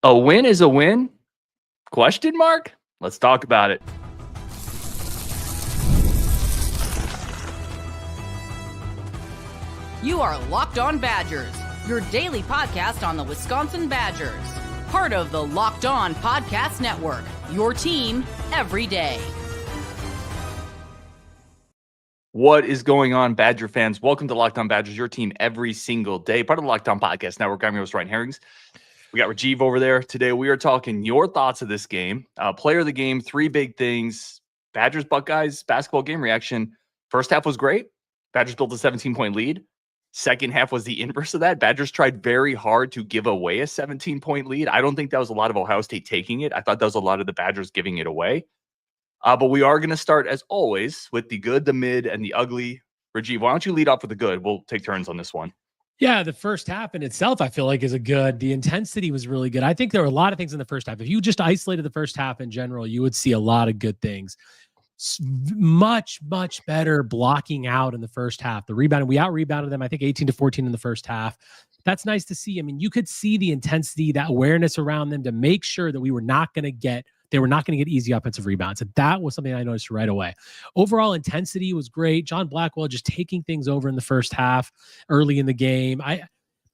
A win is a win? Question mark? Let's talk about it. You are Locked On Badgers, your daily podcast on the Wisconsin Badgers. Part of the Locked On Podcast Network, your team every day. What is going on, Badger fans? Welcome to Locked On Badgers, your team every single day. Part of the Locked On Podcast Network. I'm your host, Ryan Herrings. We got Rajiv over there. Today, we are talking your thoughts of this game. Player of the game, three big things. Badgers, Buckeyes, basketball game reaction. First half was great. Badgers built a 17-point lead. Second half was the inverse of that. Badgers tried very hard to give away a 17-point lead. I don't think that was a lot of Ohio State taking it. I thought that was a lot of the Badgers giving it away. But we are going to start, as always, with the good, the mid, and the ugly. Rajiv, why don't you lead off with the good? We'll take turns on this one. Yeah, the first half in itself, I feel like, is a good. The intensity was really good. I think there were a lot of things in the first half. If you just isolated the first half in general, you would see a lot of good things. Much better blocking out in the first half. The rebound, we out-rebounded them, I think, 18-14 in the first half. That's nice to see. I mean, you could see the intensity, that awareness around them to make sure that they were not going to get easy offensive rebounds. And that was something I noticed right away. Overall intensity was great. John Blackwell just taking things over in the first half, early in the game.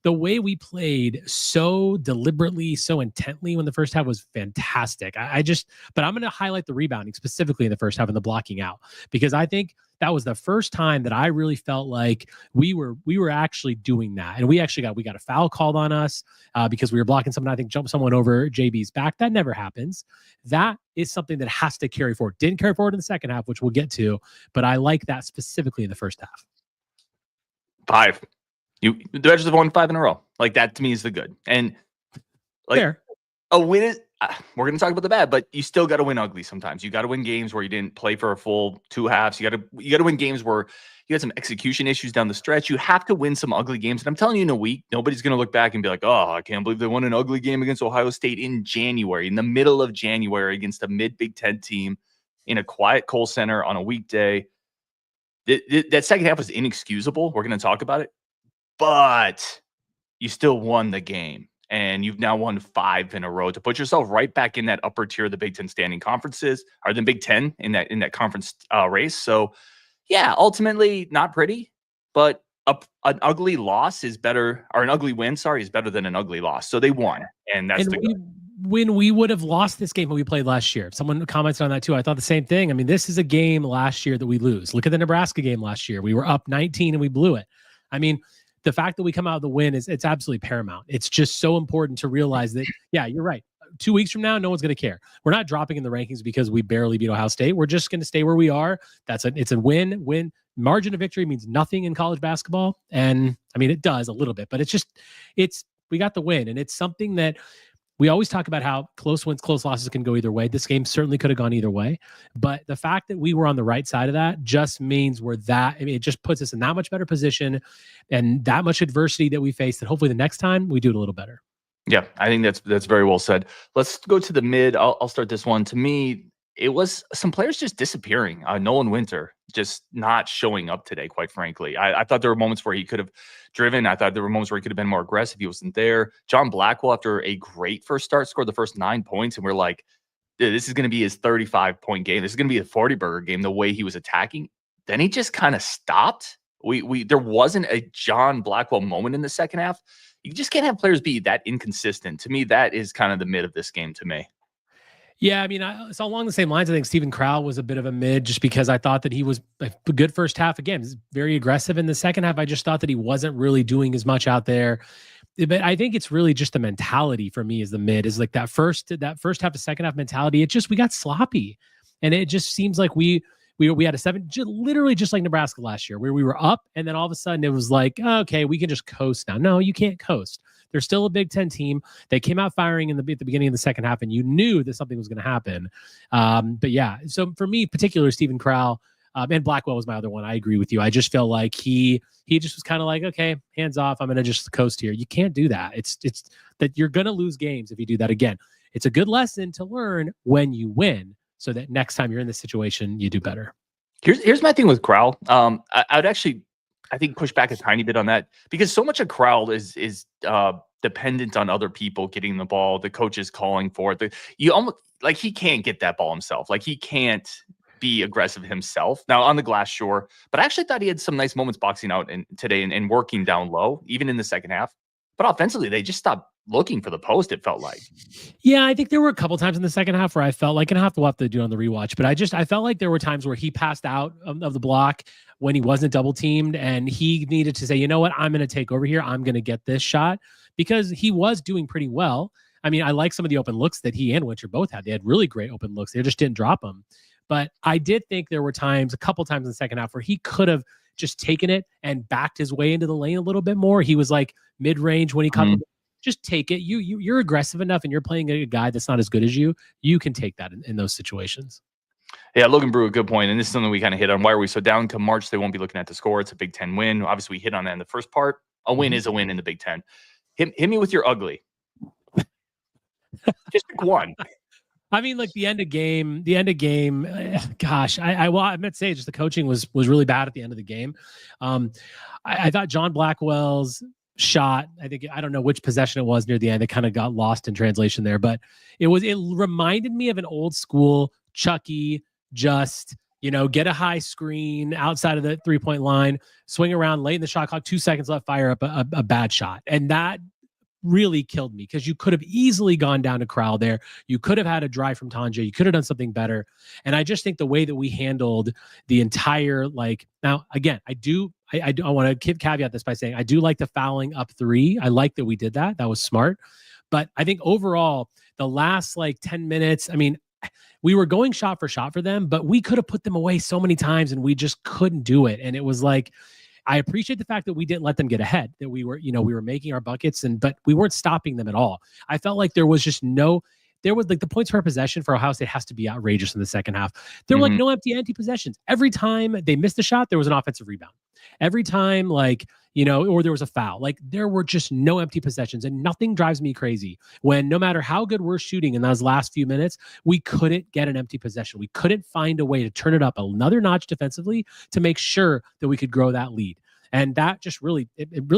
The way we played so deliberately, so intently when the first half was fantastic. But I'm going to highlight the rebounding specifically in the first half and the blocking out, because I think that was the first time that I really felt like we were actually doing that. And we got a foul called on us because we were blocking someone, I think jumped someone over JB's back. That never happens. That is something that has to carry forward. Didn't carry forward in the second half, which we'll get to, but I like that specifically in the first half. 5. The Badgers have won 5 in a row. Like, that to me is the good. And like Fair. A win is, we're going to talk about the bad, but you still got to win ugly sometimes. You got to win games where you didn't play for a full 2 halves. You got to win games where you had some execution issues down the stretch. You have to win some ugly games. And I'm telling you, in a week, nobody's going to look back and be like, oh, I can't believe they won an ugly game against Ohio State in January, in the middle of January, against a mid-Big Ten team in a quiet Kohl Center on a weekday. That second half was inexcusable. We're going to talk about it. But you still won the game. And you've now won 5 in a row to put yourself right back in that upper tier of the Big Ten standing conferences, or the Big Ten in that conference race. So, yeah, ultimately not pretty, but an ugly loss is better, or an ugly win, is better than an ugly loss. So they won, and that's when we would have lost this game when we played last year. Someone commented on that too. I thought the same thing. I mean, this is a game last year that we lose. Look at the Nebraska game last year. We were up 19 and we blew it. I mean, the fact that we come out of the win it's absolutely paramount. It's just so important to realize that, yeah, you're right. 2 weeks from now, no one's going to care. We're not dropping in the rankings because we barely beat Ohio State. We're just going to stay where we are. It's a win. Margin of victory means nothing in college basketball. And I mean, it does a little bit, but we got the win. And it's something that we always talk about, how close wins, close losses can go either way. This game certainly could have gone either way. But the fact that we were on the right side of that just means it just puts us in that much better position and that much adversity that we face, that hopefully the next time we do it a little better. Yeah, I think that's very well said. Let's go to the mid. I'll start this one. To me, it was some players just disappearing. Nolan Winter just not showing up today, quite frankly. I thought there were moments where he could have driven. I thought there were moments where he could have been more aggressive. He wasn't there. John Blackwell, after a great first start, scored the first 9 points, and we're like, this is going to be his 35-point game. This is going to be a 40-burger game, the way he was attacking. Then he just kind of stopped. There wasn't a John Blackwell moment in the second half. You just can't have players be that inconsistent. To me, that is kind of the mid of this game to me. Yeah, I mean, it's along the same lines. I think Stephen Crowell was a bit of a mid, just because I thought that he was a good first half. Again, he's very aggressive. In the second half, I just thought that he wasn't really doing as much out there. But I think it's really just the mentality for me is the mid, is like that first half to second half mentality. We got sloppy. And it just seems like we had a 7, literally just like Nebraska last year, where we were up and then all of a sudden it was like, okay, we can just coast now. No, you can't coast. They're still a Big Ten team. They came out firing at the beginning of the second half, and you knew that something was going to happen. But yeah, so for me, particularly Stephen Crowell, and Blackwell was my other one. I agree with you. I just feel like he just was kind of like, okay, hands off. I'm going to just coast here. You can't do that. It's that you're going to lose games if you do that again. It's a good lesson to learn when you win, so that next time you're in this situation, you do better. Here's my thing with Crowell. I would actually, I think, push back a tiny bit on that, because so much of Crowell is dependent on other people getting the ball, the coaches calling for it. You almost like he can't get that ball himself. Like he can't be aggressive himself. Now on the glass, sure, but I actually thought he had some nice moments boxing out today and working down low, even in the second half. But offensively, they just stopped looking for the post, it felt like. Yeah, I think there were a couple times in the second half where I felt like, and we'll have to do it on the rewatch, but I felt like there were times where he passed out of the block when he wasn't double teamed and he needed to say, you know what, I'm going to take over here. I'm going to get this shot because he was doing pretty well. I mean, I like some of the open looks that he and Winter both had. They had really great open looks. They just didn't drop them. But I did think there were times, a couple times in the second half where he could have just taken it and backed his way into the lane a little bit more. He was like mid-range when he caught the just take it. You're aggressive enough and you're playing a guy that's not as good as you. You can take that in those situations. Yeah, Logan Brew, a good point. And this is something we kind of hit on. Why are we so down? Come March, they won't be looking at the score. It's a Big Ten win. Obviously, we hit on that in the first part. A win is a win in the Big Ten. Hit me with your ugly. Just pick one. I mean, like the end of game, gosh, I meant to say just the coaching was really bad at the end of the game. I thought John Blackwell's shot, I don't know which possession it was near the end. It kind of got lost in translation there, but it reminded me of an old school Chucky, just, get a high screen outside of the 3-point line, swing around late in the shot clock, 2 seconds left, fire up a bad shot. And that really killed me because you could have easily gone down to Crowell there. You could have had a drive from Tanja. You could have done something better. And I just think the way that we handled the entire, now again, I want to caveat this by saying I do like the fouling up three. I like that we did that. That was smart. But I think overall, the last 10 minutes, I mean, we were going shot for shot for them, but we could have put them away so many times and we just couldn't do it. And it was I appreciate the fact that we didn't let them get ahead, that we were making our buckets but we weren't stopping them at all. I felt like there was the points per possession for Ohio State has to be outrageous in the second half. There were no empty possessions. Every time they missed a shot, there was an offensive rebound. Every time or there was a foul, there were just no empty possessions, and nothing drives me crazy when no matter how good we're shooting in those last few minutes, we couldn't get an empty possession. We couldn't find a way to turn it up another notch defensively to make sure that we could grow that lead. And that just really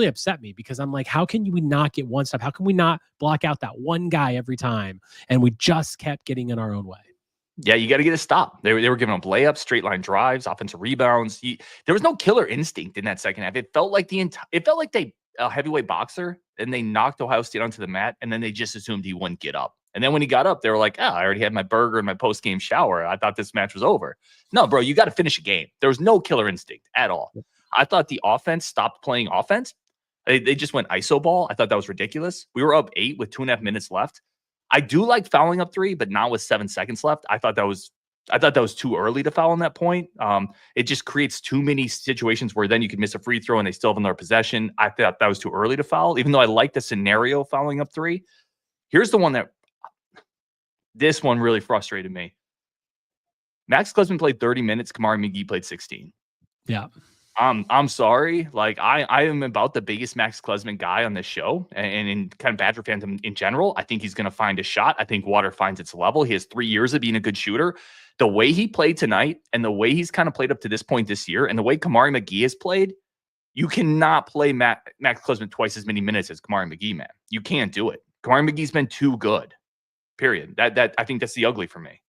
upset me because I'm like, how can we not get one stop? How can we not block out that one guy every time? And we just kept getting in our own way. Yeah, you got to get a stop. They were giving up layups, straight line drives, offensive rebounds. There was no killer instinct in that second half. It felt like they heavyweight boxer, and they knocked Ohio State onto the mat, and then they just assumed he wouldn't get up. And then when he got up, they were like, I already had my burger and my post-game shower. I thought this match was over. No, bro, you got to finish a game. There was no killer instinct at all. I thought the offense stopped playing offense. They just went iso ball. I thought that was ridiculous. We were up 8 with 2.5 minutes left. I do like fouling up 3, but not with 7 seconds left. I thought that was too early to foul on that point. It just creates too many situations where then you could miss a free throw and they still have another possession. I thought that was too early to foul, even though I like the scenario fouling up 3. Here's the one this one really frustrated me. Max Klesmit played 30 minutes. Kamari McGee played 16. Yeah. I'm sorry. I am about the biggest Max Klesmit guy on this show and in kind of Badger fandom in general. I think he's going to find a shot. I think Water finds its level. He has 3 years of being a good shooter. The way he played tonight and the way he's kind of played up to this point this year and the way Kamari McGee has played, you cannot play Max Klesmit twice as many minutes as Kamari McGee, man. You can't do it. Kamari McGee's been too good, period. That I think that's the ugly for me.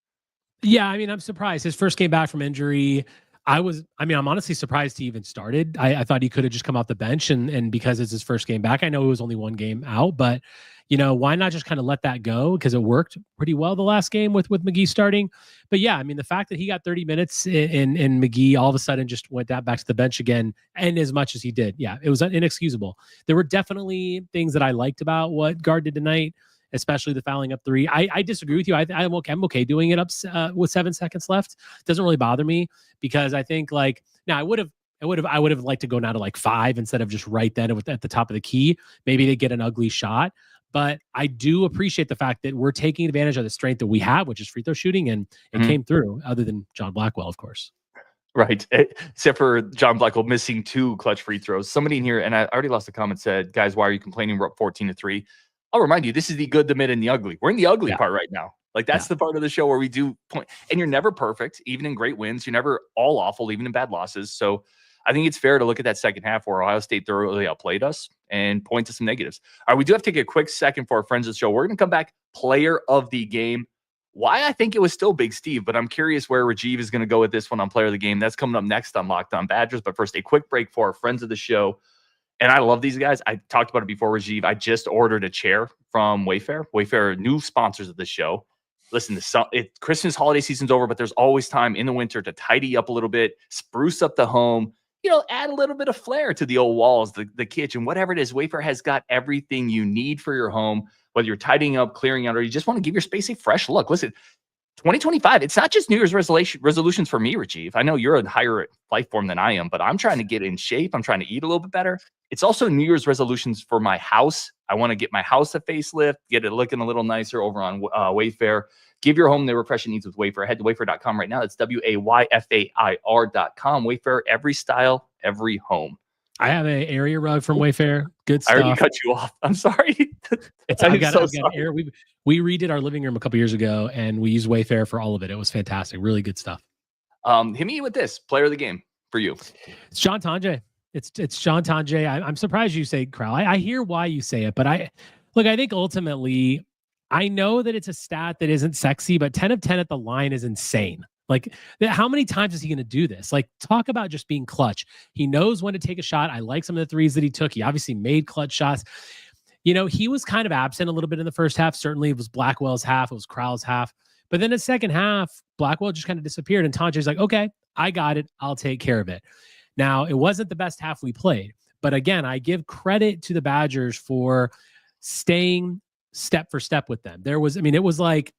Yeah, I mean, I'm surprised. His first game back from injury, I'm honestly surprised he even started. I thought he could have just come off the bench and because it's his first game back, I know it was only 1 game out, but why not just kind of let that go? Because it worked pretty well the last game with McGee starting. But yeah, I mean, the fact that he got 30 minutes in McGee all of a sudden just went back to the bench again, and as much as he did, yeah, it was inexcusable. There were definitely things that I liked about what Gard did tonight, especially the fouling up 3. I disagree with you. I'm okay doing it up with 7 seconds left. It doesn't really bother me because I think now I would have liked to go now to 5 instead of just right then at the top of the key. Maybe they get an ugly shot, but I do appreciate the fact that we're taking advantage of the strength that we have, which is free throw shooting, and it came through. Other than John Blackwell, of course. Right. Except for John Blackwell missing 2 clutch free throws. Somebody in here, and I already lost a comment, said, guys, why are you complaining? We're up 14-3. I'll remind you, this is the good, the mid, and the ugly. We're in the ugly part right now. That's the part of the show where we do point. And you're never perfect, even in great wins. You're never all awful, even in bad losses. So I think it's fair to look at that second half where Ohio State thoroughly outplayed us and point to some negatives. All right, we do have to take a quick second for our friends of the show. We're going to come back. Player of the game. Why I think it was still Big Steve, but I'm curious where Rajiv is going to go with this one on Player of the Game. That's coming up next on Locked On Badgers. But first, a quick break for our friends of the show. And I love these guys. I talked about it before, Rajiv. I just ordered a chair from Wayfair. Wayfair are new sponsors of the show. Listen, Christmas holiday season's over, but there's always time in the winter to tidy up a little bit, spruce up the home, add a little bit of flair to the old walls, the kitchen, whatever it is. Wayfair has got everything you need for your home, whether you're tidying up, clearing out, or you just want to give your space a fresh look. Listen, 2025, it's not just New Year's resolutions for me, Rajiv. I know you're a higher life form than I am, but I'm trying to get in shape. I'm trying to eat a little bit better. It's also New Year's resolutions for my house. I want to get my house a facelift, get it looking a little nicer over on Wayfair. Give your home the refreshing needs with Wayfair. Head to wayfair.com right now. That's WAYFAIR.com. Wayfair, every style, every home. I have an area rug from Wayfair. Good stuff. I already cut you off. I'm sorry. I've got air. We redid our living room a couple years ago, and we used Wayfair for all of it. It was fantastic. Really good stuff. Hit me with this player of the game for you. It's John Tonje. It's John Tonje. I'm surprised you say Crowell. I hear why you say it, but I think ultimately, I know that it's a stat that isn't sexy, but 10 of 10 at the line is insane. Like, how many times is he going to do this? Like, talk about just being clutch. He knows when to take a shot. I like some of the threes that he took. He obviously made clutch shots. He was kind of absent a little bit in the first half. Certainly, it was Blackwell's half. It was Crowell's half. But then the second half, Blackwell just kind of disappeared. And Tonje's like, okay, I got it. I'll take care of it. Now, it wasn't the best half we played. But again, I give credit to the Badgers for staying step for step with them. It was like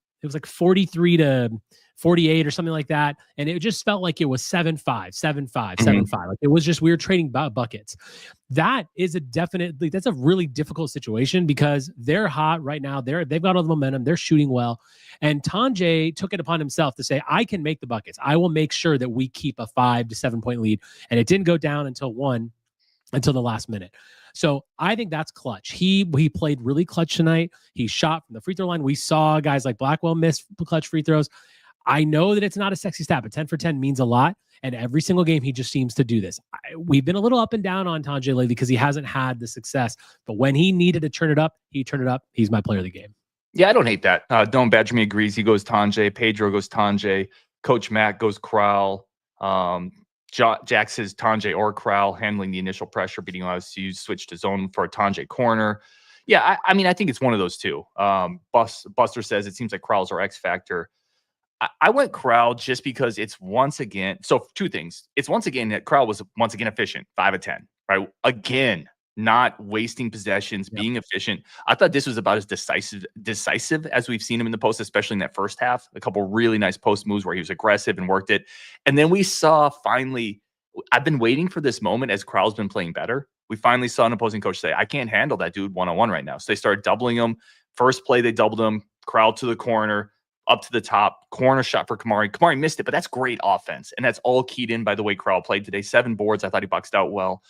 43 to 48 or something like that. And it just felt like it was 7-5, 7-5, 7-5. Like, it was just, we were trading buckets. That's a really difficult situation because they're hot right now. They've got all the momentum. They're shooting well. And Tonje took it upon himself to say, I can make the buckets. I will make sure that we keep a 5 to 7 point lead. And it didn't go down until the last minute. So I think that's clutch. He played really clutch tonight. He shot from the free throw line. We saw guys like Blackwell miss clutch free throws. I know that it's not a sexy stat, but 10 for 10 means a lot. And every single game, he just seems to do this. We've been a little up and down on Tonje lately because he hasn't had the success. But when he needed to turn it up, he turned it up. He's my player of the game. Yeah, I don't hate that. Don Badger me agrees. He goes Tonje. Pedro goes Tonje. Coach Matt goes Crowell. Jack says Tonje or Crowell handling the initial pressure, beating LSU, switched to zone for a Tonje corner. Yeah, I think it's one of those two. Buster says it seems like Crowell's our X factor. I went Crowell just because it's once again. So two things. It's once again that Crowell was once again efficient, 5 of 10, right? Again, not wasting possessions, being efficient. I thought this was about as decisive as we've seen him in the post, especially in that first half. A couple really nice post moves where he was aggressive and worked it. And then we saw finally, I've been waiting for this moment as Crowell's been playing better. We finally saw an opposing coach say, I can't handle that dude one-on-one right now. So they started doubling him. First play, they doubled him. Crowell to the corner, up to the top, corner shot for Kamari. Kamari missed it, but that's great offense. And that's all keyed in by the way Crowell played today. 7 boards. I thought he boxed out well.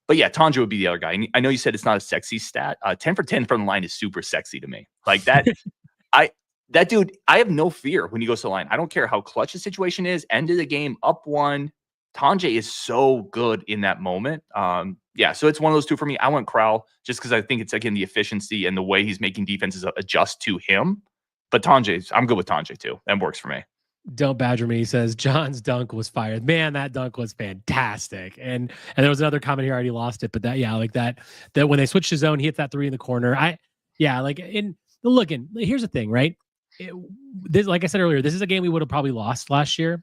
But yeah, Tonje would be the other guy. And I know you said it's not a sexy stat. 10 for 10 from the line is super sexy to me. Like that, that dude, I have no fear when he goes to the line. I don't care how clutch the situation is. End of the game, up 1. Tonje is so good in that moment. Yeah, so it's one of those two for me. I went Crowell just because I think it's, again, the efficiency and the way he's making defenses adjust to him. But Tonje, I'm good with Tonje too. That works for me. Don't badger me. He says John's dunk was fired. Man, that dunk was fantastic. And there was another comment here. I already lost it, but that when they switched to zone, he hit that 3 in the corner. Here's the thing, right? Like I said earlier, this is a game we would have probably lost last year.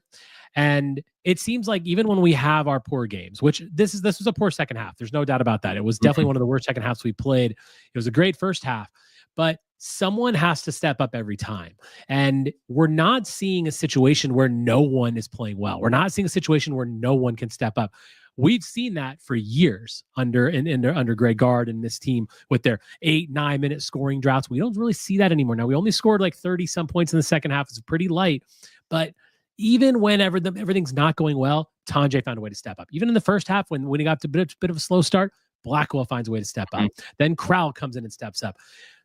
And it seems like even when we have our poor games, which this was a poor second half. There's no doubt about that. It was definitely one of the worst second halves we played. It was a great first half, but someone has to step up every time. And we're not seeing a situation where no one is playing well. We're not seeing a situation where no one can step up. We've seen that for years under Greg Gard and this team with their 8-9 minute scoring droughts. We don't really see that anymore. Now, we only scored like 30 some points in the second half. It's pretty light, but even whenever everything's not going well, Tonje found a way to step up. Even in the first half, when he got to a bit of a slow start, Blackwell finds a way to step up. Then Crowell comes in and steps up.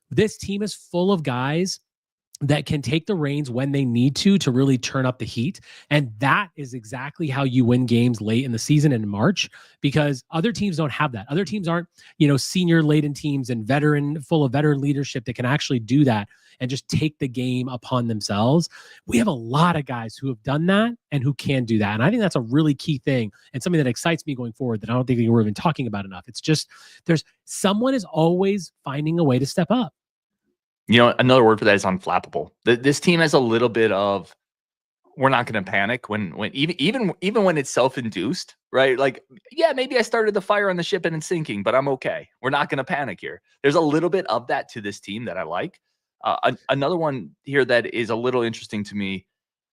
This team is full of guys that can take the reins when they need to really turn up the heat. And that is exactly how you win games late in the season in March, because other teams don't have that. Other teams aren't, senior laden teams and full of veteran leadership that can actually do that and just take the game upon themselves. We have a lot of guys who have done that and who can do that. And I think that's a really key thing and something that excites me going forward that I don't think we're even talking about enough. It's just, someone is always finding a way to step up. Another word for that is unflappable. This team has a little bit of, we're not going to panic when even when it's self-induced, right? Like, yeah, maybe I started the fire on the ship and it's sinking, but I'm okay. We're not going to panic here. There's a little bit of that to this team that I like. Another one here that is a little interesting to me,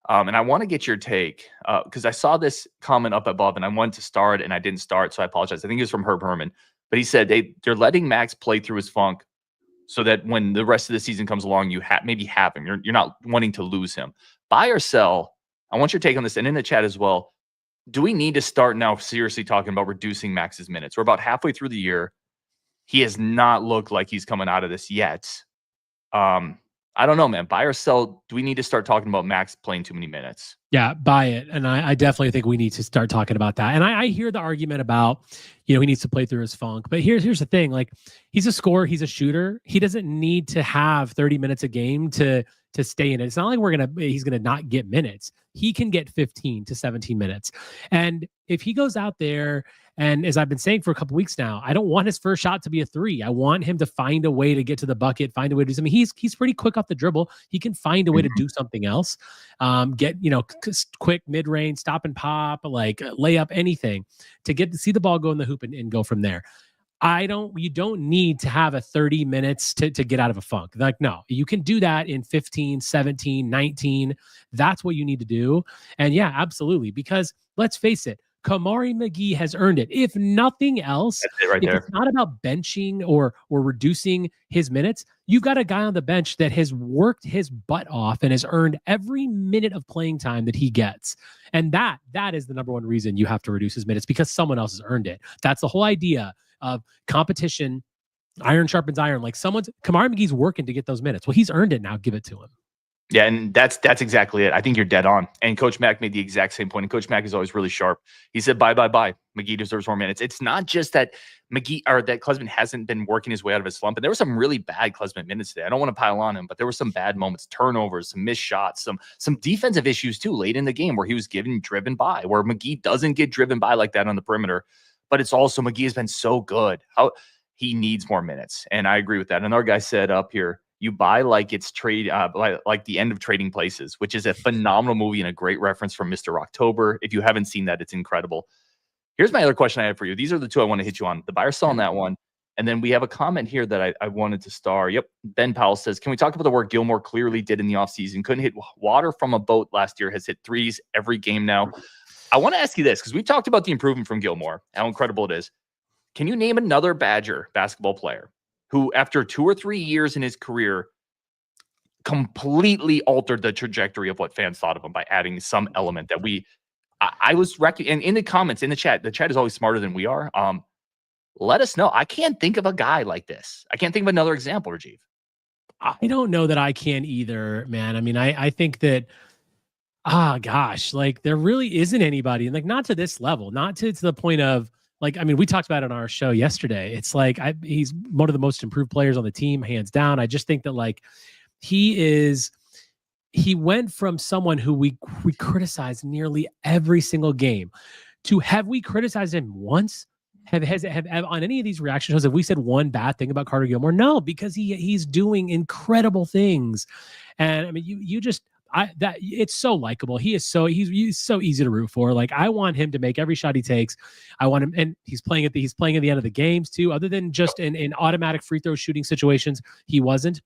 and I want to get your take, because I saw this comment up above and I wanted to start and I didn't start, so I apologize. I think it was from Herb Herman, but he said they're letting Max play through his funk so that when the rest of the season comes along, you maybe have him. You're not wanting to lose him. Buy or sell? I want your take on this, and in the chat as well. Do we need to start now seriously talking about reducing Max's minutes? We're about halfway through the year. He has not looked like he's coming out of this yet. I don't know, man. Buy or sell? Do we need to start talking about Max playing too many minutes? Yeah, buy it. And I definitely think we need to start talking about that. And I hear the argument about, he needs to play through his funk. But here's the thing. Like, he's a scorer. He's a shooter. He doesn't need to have 30 minutes a game to stay in it. It's not like he's going to not get minutes. He can get 15 to 17 minutes. And if he goes out there, and as I've been saying for a couple weeks now, I don't want his first shot to be a three. I want him to find a way to get to the bucket, find a way to do something. He's pretty quick off the dribble. He can find a way to do something else. Get, quick mid-range, stop and pop, like layup, anything to get to see the ball go in the hoop and go from there. You don't need to have a 30 minutes to get out of a funk. Like, no, you can do that in 15, 17, 19. That's what you need to do. And yeah, absolutely. Because let's face it, Kamari McGee has earned it. If nothing else, that's it right there. It's not about benching or reducing his minutes. You've got a guy on the bench that has worked his butt off and has earned every minute of playing time that he gets. And that is the number one reason you have to reduce his minutes, because someone else has earned it. That's the whole idea of competition. Iron sharpens iron. Like, Kamari McGee's working to get those minutes. Well, he's earned it now. Give it to him. Yeah, and that's exactly it. I think you're dead on. And Coach Mack made the exact same point. And Coach Mack is always really sharp. He said, bye. McGee deserves more minutes. It's not just that that Klesmit hasn't been working his way out of his slump. And there were some really bad Klesmit minutes today. I don't want to pile on him, but there were some bad moments, turnovers, some missed shots, some defensive issues too late in the game where he was getting driven by, where McGee doesn't get driven by like that on the perimeter. But it's also, McGee has been so good. He needs more minutes. And I agree with that. Another guy said up here, you buy like it's trade, like the end of Trading Places, which is a phenomenal movie and a great reference from Mr. October. If you haven't seen that, it's incredible. Here's my other question I have for you. These are the two I want to hit you on, the buy or sell on that one. And then we have a comment here that I wanted to star. Yep. Ben Powell says, can we talk about the work Gilmore clearly did in the offseason? Couldn't hit water from a boat last year, has hit threes every game now. I want to ask you this, because we've talked about the improvement from Gilmore, how incredible it is. Can you name another Badger basketball player who, after 2 or 3 years in his career, completely altered the trajectory of what fans thought of him by adding some element that I was and in the comments, in the chat is always smarter than we are. Let us know. I can't think of a guy like this. I can't think of another example, Rajiv. I don't know that I can either, man. I mean, I think that, like, there really isn't anybody, like, not to this level, not to the point of, like, I mean, we talked about it on our show yesterday. It's like, he's one of the most improved players on the team, hands down. I just think that, like, he went from someone who we criticized nearly every single game to, have we criticized him once? Have on any of these reaction shows, have we said one bad thing about Carter Gilmore? No, because he's doing incredible things. And I mean, it's so likable. He's so easy to root for. Like, I want him to make every shot he takes. I want him, and he's playing at the end of the games too, other than just in automatic free throw shooting situations. He wasn't.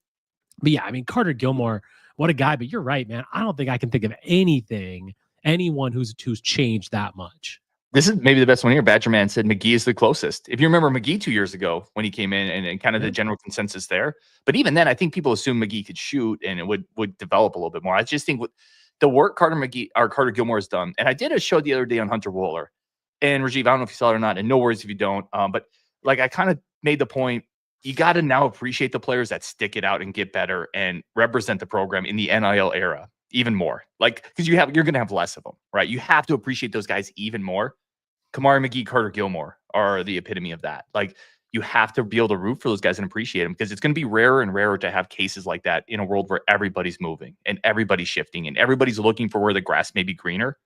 But yeah, I mean, Carter Gilmore, what a guy. But you're right, man. I don't think I can think of anyone who's changed that much. This is maybe the best one here. Badgerman said McGee is the closest. If you remember McGee 2 years ago when he came in and kind of the general consensus there. But even then, I think people assumed McGee could shoot and it would develop a little bit more. I just think with the work Carter Gilmore has done, and I did a show the other day on Hunter Wohler. And Rajiv, I don't know if you saw it or not, and no worries if you don't. But like, I kind of made the point, you got to now appreciate the players that stick it out and get better and represent the program in the NIL era even more. Like, because you're going to have less of them, right? You have to appreciate those guys even more. Kamari McGee, Carter Gilmore are the epitome of that. Like, you have to be able to root for those guys and appreciate them, because it's going to be rarer and rarer to have cases like that in a world where everybody's moving and everybody's shifting and everybody's looking for where the grass may be greener.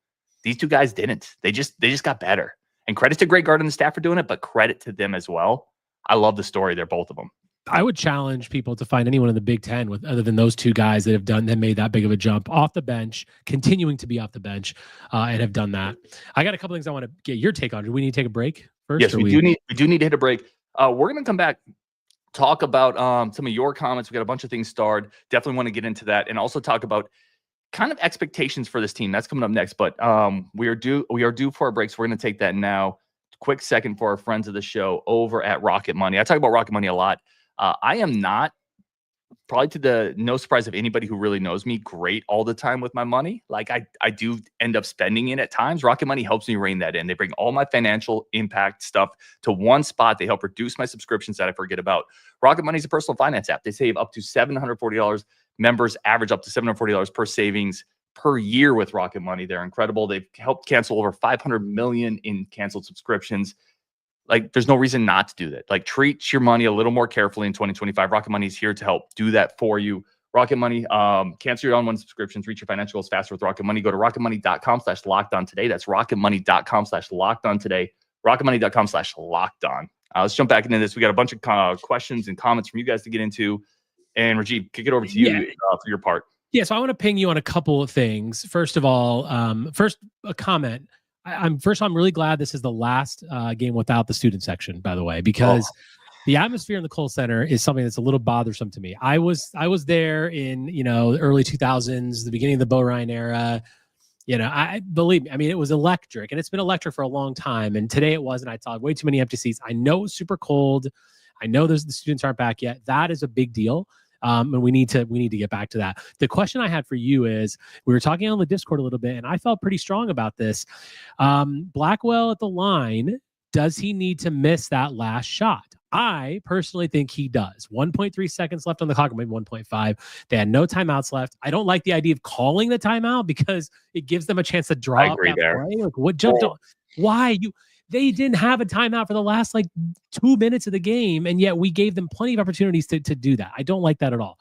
These two guys didn't. They just got better. And credit to Greg Gard and the staff for doing it, but credit to them as well. I love the story. They're both of them. I would challenge people to find anyone in the Big Ten with other than those two guys that made that big of a jump off the bench, continuing to be off the bench, and have done that. I got a couple things I want to get your take on. Do we need to take a break first? Yes, we do need to hit a break. We're going to come back, talk about some of your comments. We got a bunch of things starred. Definitely want to get into that, and also talk about kind of expectations for this team. That's coming up next. But we are due for a break, so we're going to take that now. Quick second for our friends of the show over at Rocket Money. I talk about Rocket Money a lot. I am not, probably to the no surprise of anybody who really knows me, great all the time with my money. Like, I do end up spending it at times. Rocket Money helps me rein that in. They bring all my financial impact stuff to one spot. They help reduce my subscriptions that I forget about. Rocket Money is a personal finance app. They save up to $740. Members average up to $740 per savings per year with Rocket Money. They're incredible. They've helped cancel over 500 million in canceled subscriptions. Like, there's no reason not to do that. Like, treat your money a little more carefully in 2025. Rocket Money is here to help do that for you. Rocket Money, cancel your own subscriptions, reach your financial goals faster with Rocket Money. Go to rocketmoney.com/lockedon today. That's rocketmoney.com/lockedon today. rocketmoney.com/lockedon. Let's jump back into this. We got a bunch of questions and comments from you guys to get into. And Rajiv, kick it over to you for your part. Yeah, so I want to ping you on a couple of things. First of all, first a comment. I'm really glad this is the last game without the student section, by the way, because the atmosphere in the Kohl Center is something that's a little bothersome to me. I was there in the early 2000s, the beginning of the Bo Ryan era. Believe me, I mean, it was electric, and it's been electric for a long time. And today it wasn't. I saw way too many empty seats. I know it was super cold. I know the students aren't back yet. That is a big deal. And we need to get back to that. The question I had for you is, we were talking on the Discord a little bit, and I felt pretty strong about this. Blackwell at the line, does he need to miss that last shot? I personally think he does. 1.3 seconds left on the clock, or maybe 1.5. They had no timeouts left. I don't like the idea of calling the timeout because it gives them a chance to draw. I agree there. Play. Like, what jumped on? Why they didn't have a timeout for the last 2 minutes of the game, and yet we gave them plenty of opportunities to do that. I don't like that at all.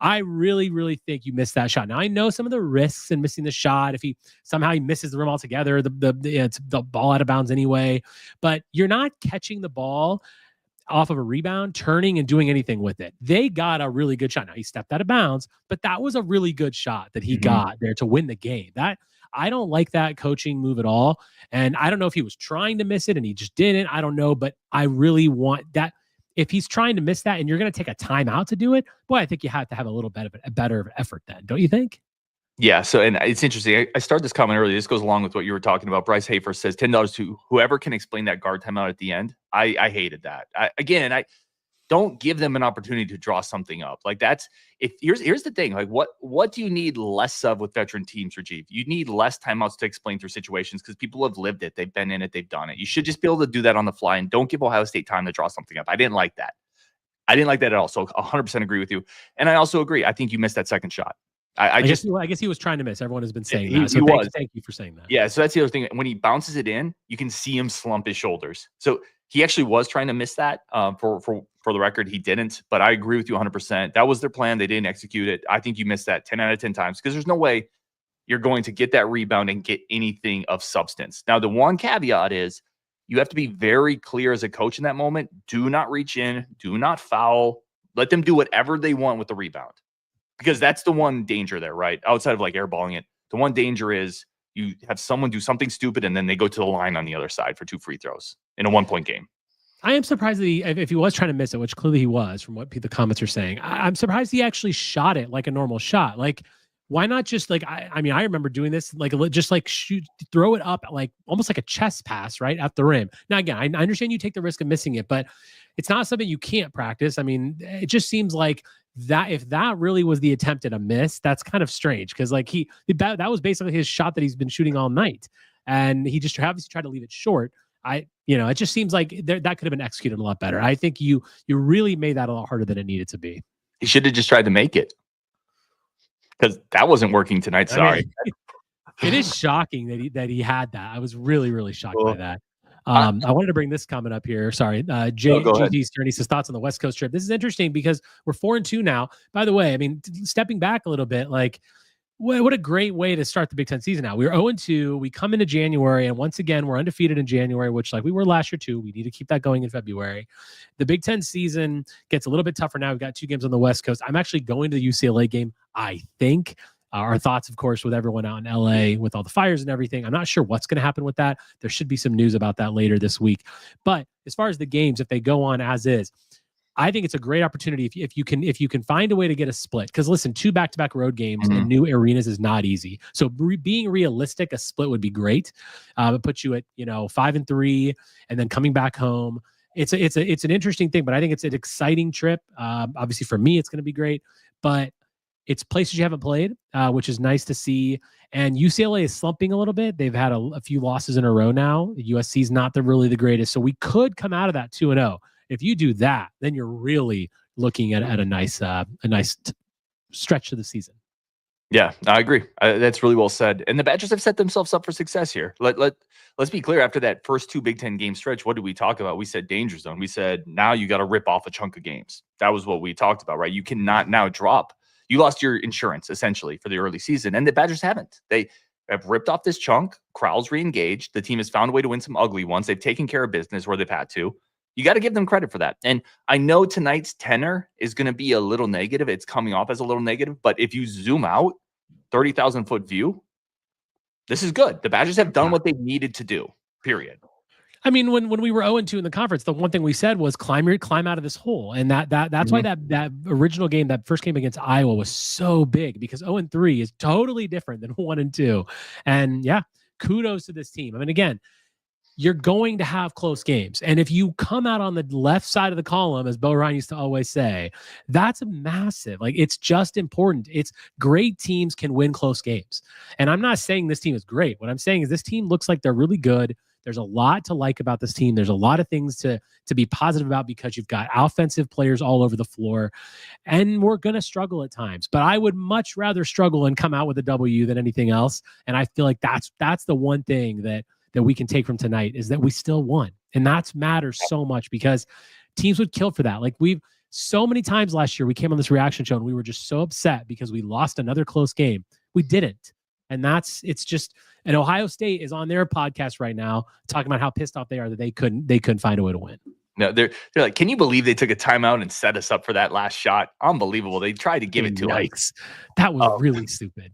I really, really think you missed that shot. Now, I know some of the risks in missing the shot. If he misses the rim altogether, it's the ball out of bounds anyway. But you're not catching the ball off of a rebound, turning and doing anything with it. They got a really good shot. Now, he stepped out of bounds, but that was a really good shot that he got there to win the game. I don't like that coaching move at all. And I don't know if he was trying to miss it and he just didn't. I don't know, but I really want that. If he's trying to miss that and you're going to take a timeout to do it, boy, I think you have to have a little bit of a better effort then, don't you think? Yeah, so, and it's interesting. I started this comment earlier. This goes along with what you were talking about. Bryce Hafer says $10 to whoever can explain that guard timeout at the end. I hated that. I don't give them an opportunity to draw something up. Like, here's the thing. Like, what do you need less of with veteran teams, Rajiv? You need less timeouts to explain through situations because people have lived it. They've been in it. They've done it. You should just be able to do that on the fly, and don't give Ohio State time to draw something up. I didn't like that. I didn't like that at all. So 100% agree with you. And I also agree. I think you missed that second shot. I guess he was trying to miss. Everyone has been saying that. So thank you for saying that. Yeah. So that's the other thing. When he bounces it in, you can see him slump his shoulders. So he actually was trying to miss that. For the record, he didn't. But I agree with you 100%. That was their plan. They didn't execute it. I think you missed that 10 out of 10 times because there's no way you're going to get that rebound and get anything of substance. Now, the one caveat is you have to be very clear as a coach in that moment. Do not reach in. Do not foul. Let them do whatever they want with the rebound. Because that's the one danger there, right? Outside of airballing it, the one danger is you have someone do something stupid and then they go to the line on the other side for 2 free throws in a 1-point game. I am surprised that if he was trying to miss it, which clearly he was from what the comments are saying, I'm surprised he actually shot it like a normal shot. Like, why not just I remember doing this, throw it up almost like a chest pass right at the rim. Now, again, I understand you take the risk of missing it, but it's not something you can't practice. I mean, it just seems like that if that really was the attempt at a miss, that's kind of strange because that was basically his shot that he's been shooting all night, and he just obviously tried to leave it short. it just seems like that could have been executed a lot better. I think you really made that a lot harder than it needed to be. He should have just tried to make it, because that wasn't working tonight. Sorry. It is shocking that he had that. I was really, really shocked by that. I wanted to bring this comment up here. Sorry. GT Sterney says thoughts on the West Coast trip. This is interesting because we're 4-2 now. By the way, I mean, stepping back a little bit, like what a great way to start the Big Ten season now. We were 0-2. We come into January, and once again, we're undefeated in January, which like we were last year too. We need to keep that going in February. The Big Ten season gets a little bit tougher now. We've got 2 games on the West Coast. I'm actually going to the UCLA game, I think. Our thoughts, of course, with everyone out in LA with all the fires and everything. I'm not sure what's going to happen with that. There should be some news about that later this week. But as far as the games, if they go on as is, I think it's a great opportunity if you can find a way to get a split. Because listen, 2 back-to-back road games in new arenas is not easy. So being realistic, a split would be great. It puts you at 5-3, and then coming back home. It's an interesting thing, but I think it's an exciting trip. Obviously, for me, it's going to be great. But it's places you haven't played, which is nice to see. And UCLA is slumping a little bit. They've had a few losses in a row now. USC is not really the greatest. So we could come out of that 2-0. If you do that, then you're really looking at a nice stretch of the season. Yeah, I agree. That's really well said. And the Badgers have set themselves up for success here. Let's be clear. After that first 2 Big Ten game stretch, what did we talk about? We said danger zone. We said now you got to rip off a chunk of games. That was what we talked about, right? You cannot now drop. You lost your insurance, essentially, for the early season, and the Badgers haven't. They have ripped off this chunk. Crowell's re-engaged. The team has found a way to win some ugly ones. They've taken care of business where they've had to. You got to give them credit for that. And I know tonight's tenor is going to be a little negative. It's coming off as a little negative, but if you zoom out, 30,000-foot view, this is good. The Badgers have done what they needed to do, period. I mean, when we were 0-2 in the conference, the one thing we said was climb out of this hole. And that's why that original game, that first game against Iowa was so big, because 0-3 is totally different than 1-2. And yeah, kudos to this team. I mean, again, you're going to have close games. And if you come out on the left side of the column, as Bo Ryan used to always say, that's a massive, it's just important. It's great teams can win close games. And I'm not saying this team is great. What I'm saying is this team looks like they're really good. There's a lot to like about this team. There's a lot of things to be positive about, because you've got offensive players all over the floor, and we're going to struggle at times. But I would much rather struggle and come out with a W than anything else. And I feel like that's the one thing that we can take from tonight, is that we still won. And that matters so much, because teams would kill for that. Like, we've so many times last year, we came on this reaction show and we were just so upset because we lost another close game. We didn't. And and Ohio State is on their podcast right now talking about how pissed off they are that they couldn't find a way to win. No, they're like, can you believe they took a timeout and set us up for that last shot? Unbelievable. They tried to give it to us. That was really stupid.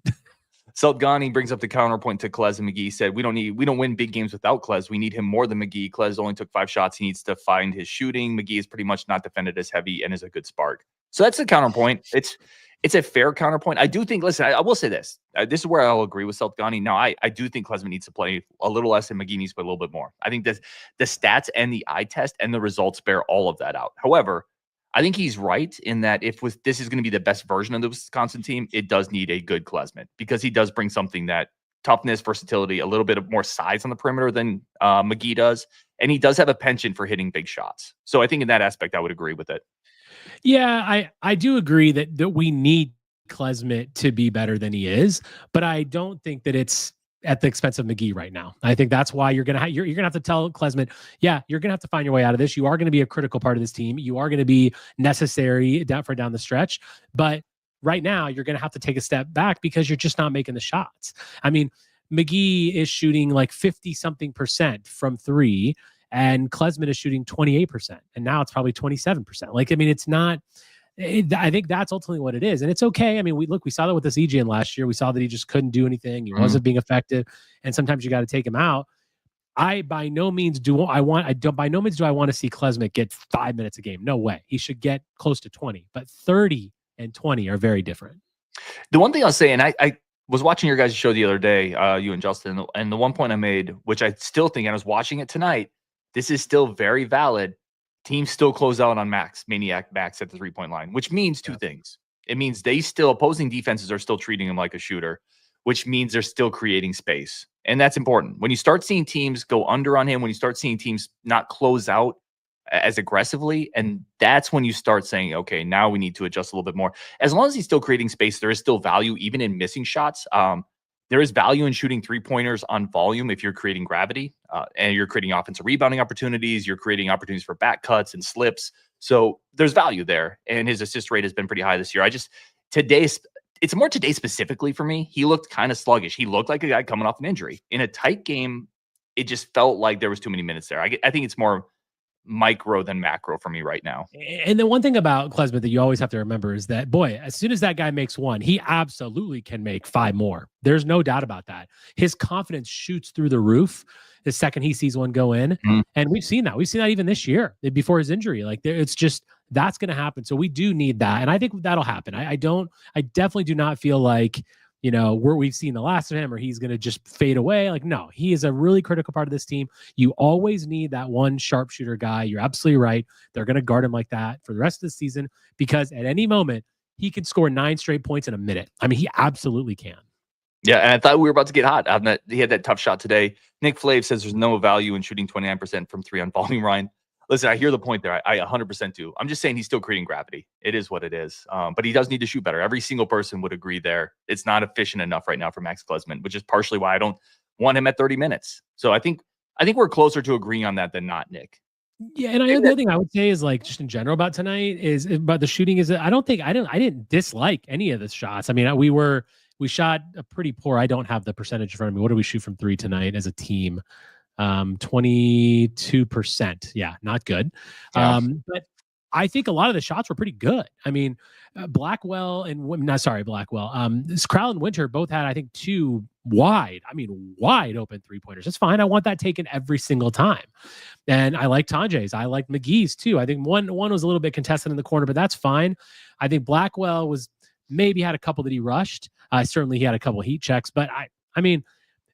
Selgani brings up the counterpoint to Klez, and McGee said, we don't win big games without Klez. We need him more than McGee. Klez only took 5 shots. He needs to find his shooting. McGee is pretty much not defended as heavy and is a good spark. So that's the counterpoint. It's a fair counterpoint. I do think, listen, I will say this. This is where I'll agree with Selgani. Now, I do think Klesmit needs to play a little less and McGee needs to play a little bit more. I think that the stats and the eye test and the results bear all of that out. However, I think he's right in that if this is going to be the best version of the Wisconsin team, it does need a good Klesmit, because he does bring something that toughness, versatility, a little bit of more size on the perimeter than McGee does. And he does have a penchant for hitting big shots. So I think in that aspect, I would agree with it. Yeah, I do agree that we need Klesmit to be better than he is, but I don't think that it's at the expense of McGee right now. I think that's why you're gonna have to tell Klesmit, yeah, you're gonna have to find your way out of this. You are going to be a critical part of this team. You are going to be necessary down the stretch, but right now you're going to have to take a step back because you're just not making the shots. I mean, McGee is shooting like 50-something% from 3, and Klesmit is shooting 28%, and now it's probably 27%. It's not. I think that's ultimately what it is. And it's okay. I mean, we saw that with this Ejian last year. We saw that he just couldn't do anything. He wasn't being effective. And sometimes you got to take him out. By no means do I want to see Klesmit get 5 minutes a game. No way. He should get close to 20, but 30 and 20 are very different. The one thing I'll say, and I was watching your guys' show the other day, you and Justin, and the one point I made, which I still think, and I was watching it tonight, this is still very valid. Teams still close out on maniac max at the 3-point line, which means two things. It means opposing defenses are still treating him like a shooter, which means they're still creating space. And that's important. When you start seeing teams go under on him, when you start seeing teams not close out as aggressively, and that's when you start saying, okay, now we need to adjust a little bit more. As long as he's still creating space, there is still value even in missing shots. There is value in shooting 3-pointers on volume if you're creating gravity and you're creating offensive rebounding opportunities. You're creating opportunities for back cuts and slips. So there's value there. And his assist rate has been pretty high this year. It's more today specifically for me. He looked kind of sluggish. He looked like a guy coming off an injury. In a tight game, it just felt like there was too many minutes there. I think it's more micro than macro for me right now. And the one thing about Klesmit that you always have to remember is that, boy, as soon as that guy makes one, he absolutely can make 5 more. There's no doubt about that. His confidence shoots through the roof the second he sees one go in. And we've seen that. We've seen that even this year before his injury. Like it's just, that's going to happen. So we do need that. And I think that'll happen. I definitely do not feel like, we've seen the last of him or he's going to just fade away. Like, no, he is a really critical part of this team. You always need that one sharpshooter guy. You're absolutely right. They're going to guard him like that for the rest of the season because at any moment he can score 9 straight points in a minute. I mean, he absolutely can. Yeah, and I thought we were about to get hot. He had that tough shot today. Nick Flav says there's no value in shooting 29% from 3 on volume, Ryan. Listen, I hear the point there. I 100% do. I'm just saying he's still creating gravity. It is what it is. But he does need to shoot better. Every single person would agree there. It's not efficient enough right now for Max Klesmit, which is partially why I don't want him at 30 minutes. So I think we're closer to agreeing on that than not, Nick. Yeah, and the other thing I would say is like just in general about tonight is about the shooting is I didn't dislike any of the shots. I mean, we shot a pretty poor. I don't have the percentage in front of me. What did we shoot from 3 tonight as a team? 22%. Yeah, not good. Yeah. But I think a lot of the shots were pretty good. I mean, Crowell and Winter both had, I think, 2 wide open 3-pointers. That's fine. I want that taken every single time. And I like Tanjay's. I like McGee's too. I think one was a little bit contested in the corner, but that's fine. I think Blackwell was maybe had a couple that he rushed. Certainly he had a couple heat checks, but I mean,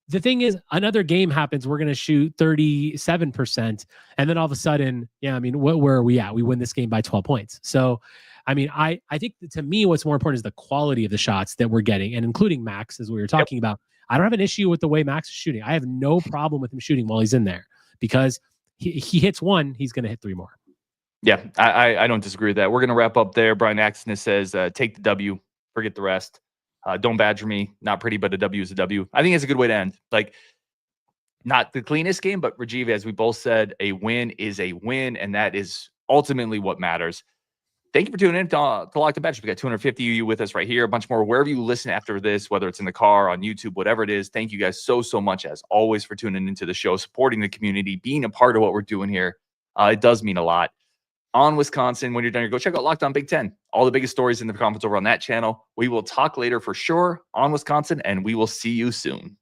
the thing is, another game happens. We're going to shoot 37%. And then all of a sudden, where are we at? We win this game by 12 points. So, I mean, I think to me, what's more important is the quality of the shots that we're getting, and including Max, as we were talking about. I don't have an issue with the way Max is shooting. I have no problem with him shooting while he's in there because he hits 1, he's going to hit 3 more. Yeah, I don't disagree with that. We're going to wrap up there. Brian Axton says, take the W, forget the rest. Don't badger me. Not pretty, but a W is a W. I think it's a good way to end. Like, not the cleanest game, but Rajiv, as we both said, a win is a win, and that is ultimately what matters. Thank you for tuning in to Locked On Badgers. We got 250 of you with us right here. A bunch more wherever you listen after this, whether it's in the car, on YouTube, whatever it is. Thank you guys so much, as always, for tuning into the show, supporting the community, being a part of what we're doing here. It does mean a lot. On Wisconsin, when you're done, go check out Locked On Big Ten. All the biggest stories in the conference over on that channel. We will talk later for sure on Wisconsin, and we will see you soon.